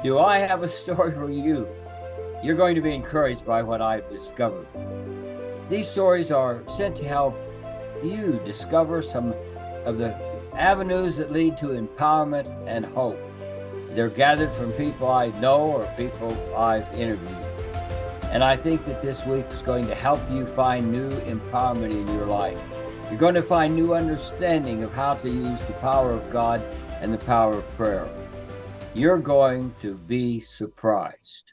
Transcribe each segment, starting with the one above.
Do I have a story for you? You're going to be encouraged by what I've discovered. These stories are sent to help you discover some of the avenues that lead to empowerment and hope. They're gathered from people I know or people I've interviewed. And I think that this week is going to help you find new empowerment in your life. You're going to find new understanding of how to use the power of God and the power of prayer. You're going to be surprised.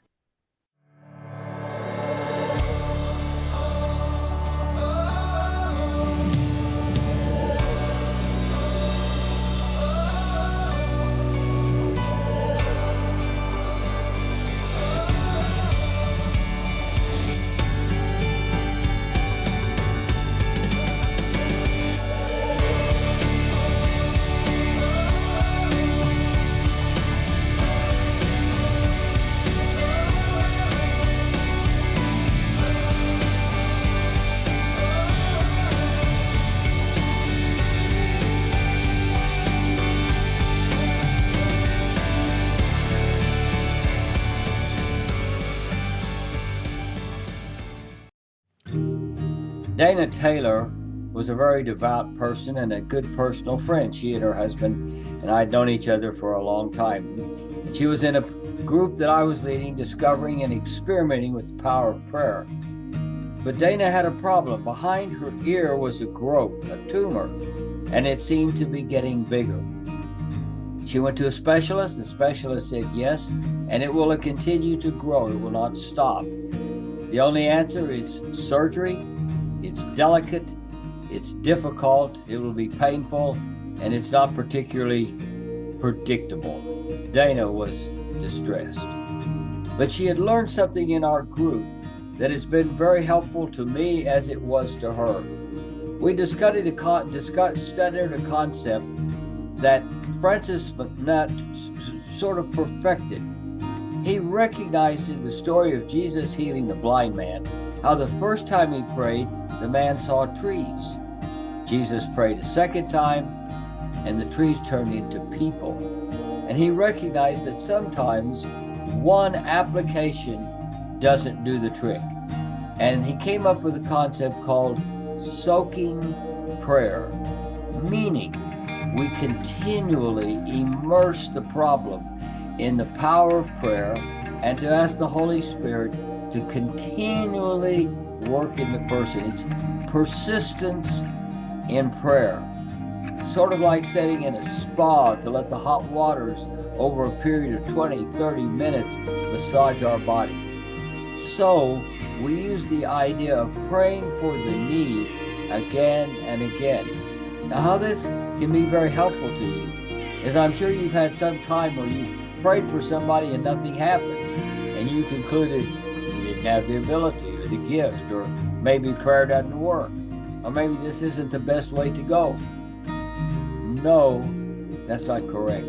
Dana Taylor was a very devout person and a good personal friend. She and her husband and I had known each other for a long time. She was in a group that I was leading, discovering and experimenting with the power of prayer. But Dana had a problem. Behind her ear was a growth, a tumor, and it seemed to be getting bigger. She went to a specialist. The specialist said yes, and it will continue to grow. It will not stop. The only answer is surgery. It's delicate, it's difficult, it will be painful, and it's not particularly predictable. Dana was distressed. But she had learned something in our group that has been very helpful to me as it was to her. We studied a concept that Francis McNutt sort of perfected. He recognized in the story of Jesus healing the blind man how the first time he prayed, the man saw trees. Jesus prayed a second time, and the trees turned into people. And he recognized that sometimes one application doesn't do the trick. And he came up with a concept called soaking prayer, meaning we continually immerse the problem in the power of prayer and to ask the Holy Spirit to continually work in the person. It's persistence in prayer. It's sort of like sitting in a spa to let the hot waters over a period of 20, 30 minutes massage our bodies. So we use the idea of praying for the need again and again. Now, how this can be very helpful to you is I'm sure you've had some time where you prayed for somebody and nothing happened, and you concluded you didn't have the ability or the gift, or maybe prayer doesn't work, or maybe this isn't the best way to go. No, that's not correct.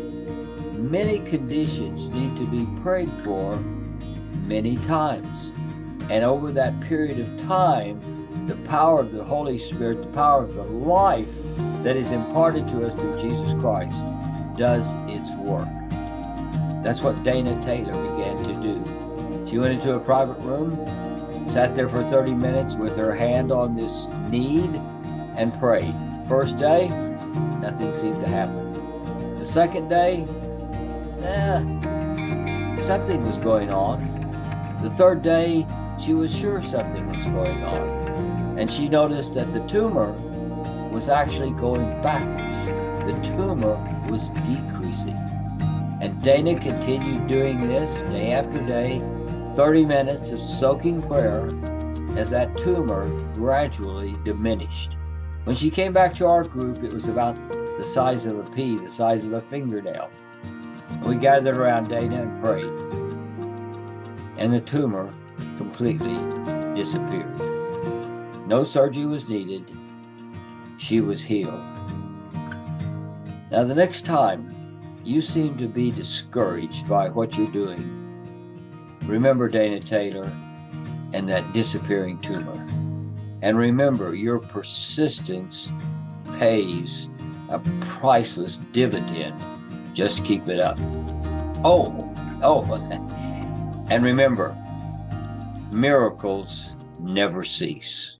Many conditions need to be prayed for many times. And over that period of time, the power of the Holy Spirit, the power of the life that is imparted to us through Jesus Christ does its work. That's what Dana Taylor began to do. She went into a private room, sat there for 30 minutes with her hand on this need and prayed. First day, nothing seemed to happen. The second day, something was going on. The third day, she was sure something was going on. And she noticed that the tumor was actually going backwards. The tumor was decreasing. And Dana continued doing this day after day, 30 minutes of soaking prayer as that tumor gradually diminished. When she came back to our group, it was about the size of a pea, the size of a fingernail. We gathered around Dana and prayed, and the tumor completely disappeared. No surgery was needed. She was healed. Now, the next time you seem to be discouraged by what you're doing, remember Dana Taylor and that disappearing tumor. And remember, your persistence pays a priceless dividend. Just keep it up. Oh, Oh, and remember, miracles never cease.